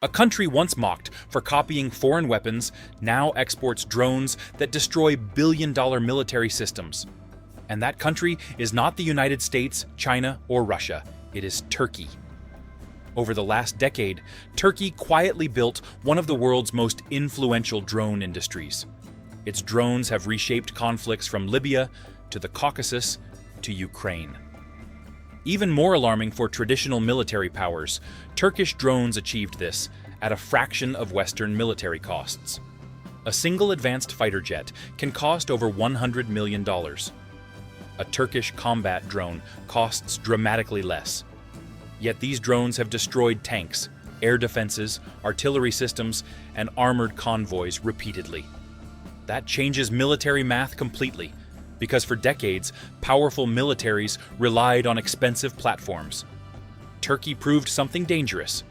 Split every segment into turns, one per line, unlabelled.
A country once mocked for copying foreign weapons now exports drones that destroy billion-dollar military systems. And that country is not the United States, China, or Russia. It is Turkey. Over the last decade, Turkey quietly built one of the world's most influential drone industries. Its drones have reshaped conflicts from Libya to the Caucasus to Ukraine. Even more alarming for traditional military powers, Turkish drones achieved this at a fraction of Western military costs. A single advanced fighter jet can cost over $100 million. A Turkish combat drone costs dramatically less. Yet these drones have destroyed tanks, air defenses, artillery systems, and armored convoys repeatedly. That changes military math completely, because for decades, powerful militaries relied on expensive platforms. Turkey proved something dangerous.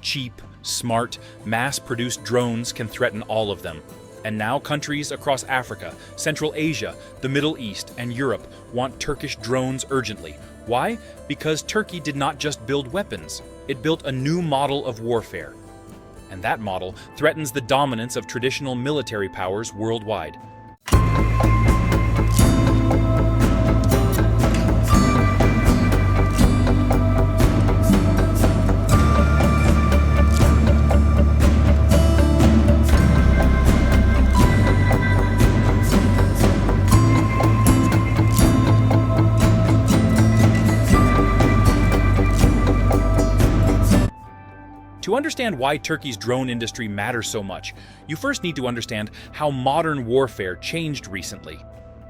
Cheap, smart, mass-produced drones can threaten all of them. And now countries across Africa, Central Asia, the Middle East, and Europe want Turkish drones urgently. Why? Because Turkey did not just build weapons, it built a new model of warfare. And that model threatens the dominance of traditional military powers worldwide. To understand why Turkey's drone industry matters so much, you first need to understand how modern warfare changed recently.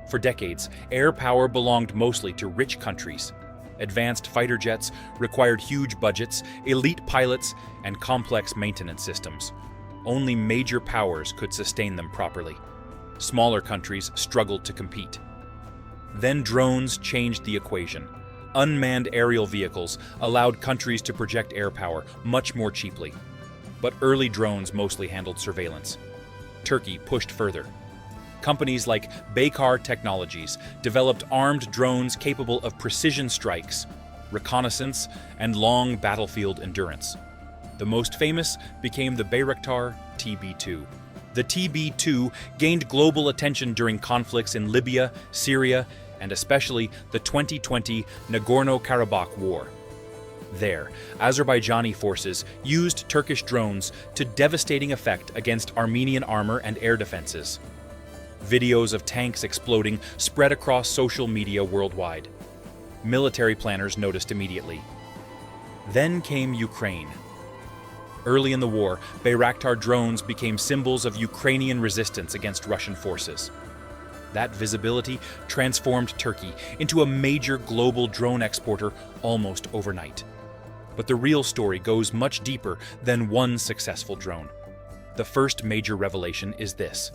For decades, air power belonged mostly to rich countries. Advanced fighter jets required huge budgets, elite pilots, and complex maintenance systems. Only major powers could sustain them properly. Smaller countries struggled to compete. Then drones changed the equation. Unmanned aerial vehicles allowed countries to project air power much more cheaply. But early drones mostly handled surveillance. Turkey pushed further. Companies like Baykar Technologies developed armed drones capable of precision strikes, reconnaissance, and long battlefield endurance. The most famous became the Bayraktar TB2. The TB2 gained global attention during conflicts in Libya, Syria, and especially the 2020 Nagorno-Karabakh War. There, Azerbaijani forces used Turkish drones to devastating effect against Armenian armor and air defenses. Videos of tanks exploding spread across social media worldwide. Military planners noticed immediately. Then came Ukraine. Early in the war, Bayraktar drones became symbols of Ukrainian resistance against Russian forces. That visibility transformed Turkey into a major global drone exporter almost overnight. But the real story goes much deeper than one successful drone. The first major revelation is this.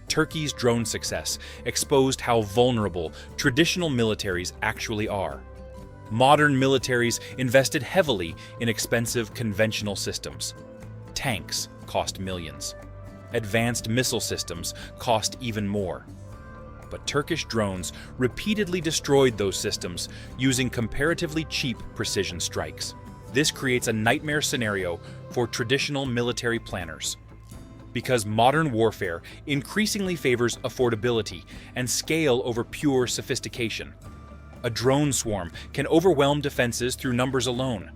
Turkey's drone success exposed how vulnerable traditional militaries actually are. Modern militaries invested heavily in expensive conventional systems. Tanks cost millions. Advanced missile systems cost even more. But Turkish drones repeatedly destroyed those systems using comparatively cheap precision strikes. This creates a nightmare scenario for traditional military planners. Because modern warfare increasingly favors affordability and scale over pure sophistication. A drone swarm can overwhelm defenses through numbers alone.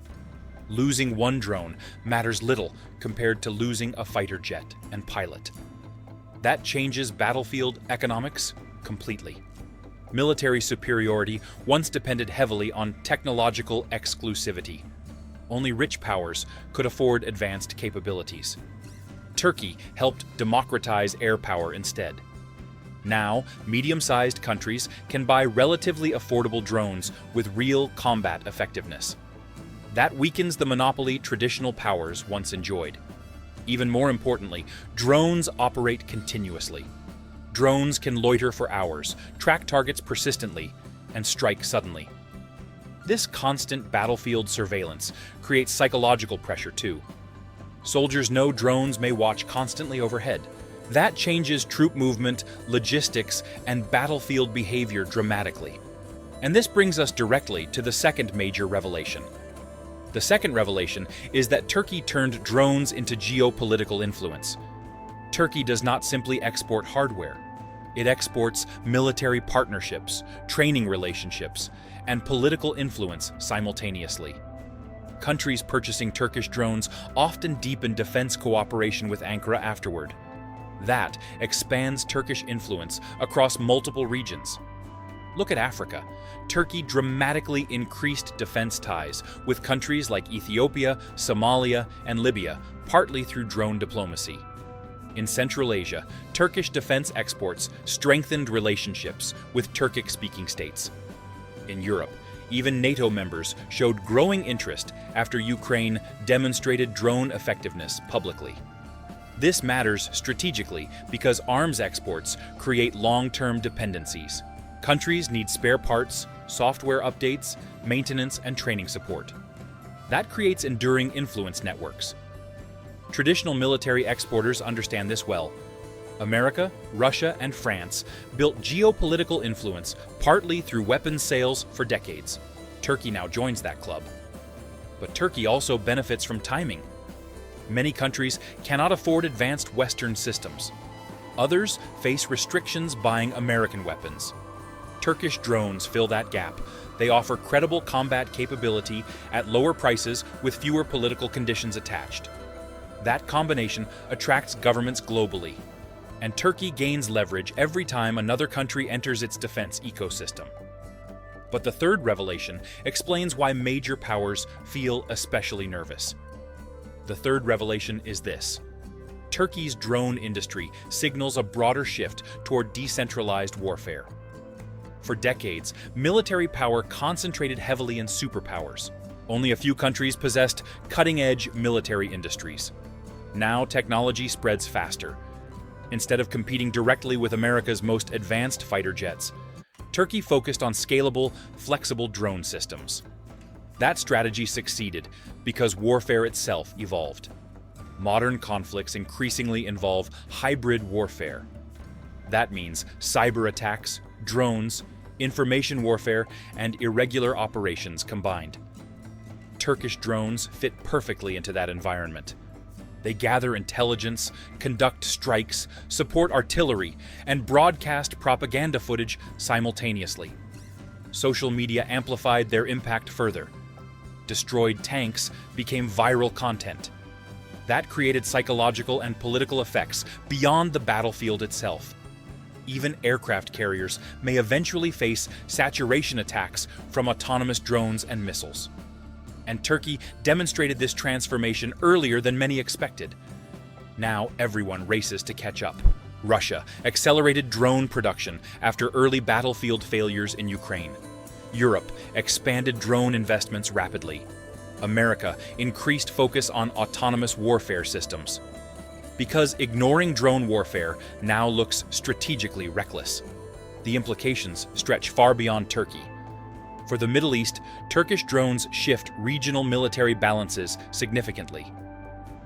Losing one drone matters little compared to losing a fighter jet and pilot. That changes battlefield economics completely. Military superiority once depended heavily on technological exclusivity. Only rich powers could afford advanced capabilities. Turkey helped democratize air power instead. Now, medium-sized countries can buy relatively affordable drones with real combat effectiveness. That weakens the monopoly traditional powers once enjoyed. Even more importantly, drones operate continuously. Drones can loiter for hours, track targets persistently, and strike suddenly. This constant battlefield surveillance creates psychological pressure too. Soldiers know drones may watch constantly overhead. That changes troop movement, logistics, and battlefield behavior dramatically. And this brings us directly to the second major revelation. The second revelation is that Turkey turned drones into geopolitical influence. Turkey does not simply export hardware. It exports military partnerships, training relationships, and political influence simultaneously. Countries purchasing Turkish drones often deepen defense cooperation with Ankara afterward. That expands Turkish influence across multiple regions. Look at Africa. Turkey dramatically increased defense ties with countries like Ethiopia, Somalia, and Libya, partly through drone diplomacy. In Central Asia, Turkish defense exports strengthened relationships with Turkic-speaking states. In Europe, even NATO members showed growing interest after Ukraine demonstrated drone effectiveness publicly. This matters strategically because arms exports create long-term dependencies. Countries need spare parts, software updates, maintenance, and training support. That creates enduring influence networks. Traditional military exporters understand this well. America, Russia, and France built geopolitical influence partly through weapons sales for decades. Turkey now joins that club. But Turkey also benefits from timing. Many countries cannot afford advanced Western systems. Others face restrictions buying American weapons. Turkish drones fill that gap. They offer credible combat capability at lower prices with fewer political conditions attached. That combination attracts governments globally, and Turkey gains leverage every time another country enters its defense ecosystem. But the third revelation explains why major powers feel especially nervous. The third revelation is this: Turkey's drone industry signals a broader shift toward decentralized warfare. For decades, military power concentrated heavily in superpowers. Only a few countries possessed cutting-edge military industries. Now technology spreads faster. Instead of competing directly with America's most advanced fighter jets, Turkey focused on scalable, flexible drone systems. That strategy succeeded because warfare itself evolved. Modern conflicts increasingly involve hybrid warfare. That means cyber attacks, drones, information warfare, and irregular operations combined. Turkish drones fit perfectly into that environment. They gather intelligence, conduct strikes, support artillery, and broadcast propaganda footage simultaneously. Social media amplified their impact further. Destroyed tanks became viral content. That created psychological and political effects beyond the battlefield itself. Even aircraft carriers may eventually face saturation attacks from autonomous drones and missiles. And Turkey demonstrated this transformation earlier than many expected. Now everyone races to catch up. Russia accelerated drone production after early battlefield failures in Ukraine. Europe expanded drone investments rapidly. America increased focus on autonomous warfare systems. Because ignoring drone warfare now looks strategically reckless. The implications stretch far beyond Turkey. For the Middle East, Turkish drones shift regional military balances significantly.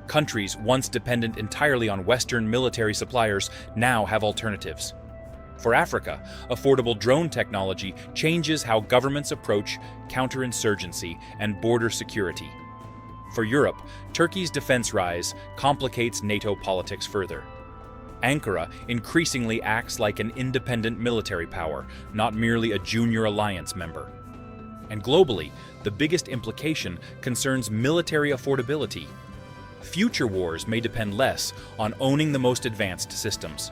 Countries once dependent entirely on Western military suppliers now have alternatives. For Africa, affordable drone technology changes how governments approach counterinsurgency and border security. For Europe, Turkey's defense rise complicates NATO politics further. Ankara increasingly acts like an independent military power, not merely a junior alliance member. And globally, the biggest implication concerns military affordability. Future wars may depend less on owning the most advanced systems.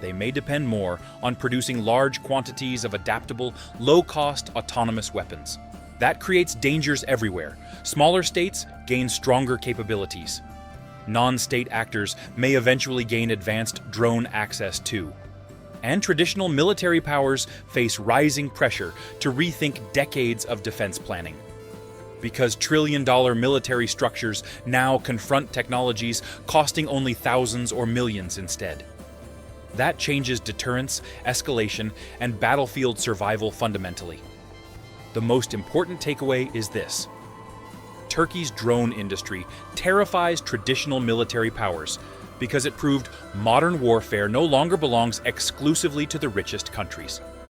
They may depend more on producing large quantities of adaptable, low-cost, autonomous weapons. That creates dangers everywhere. Smaller states gain stronger capabilities. Non-state actors may eventually gain advanced drone access too. And traditional military powers face rising pressure to rethink decades of defense planning. Because trillion-dollar military structures now confront technologies costing only thousands or millions instead. That changes deterrence, escalation, and battlefield survival fundamentally. The most important takeaway is this: Turkey's drone industry terrifies traditional military powers because it proved modern warfare no longer belongs exclusively to the richest countries.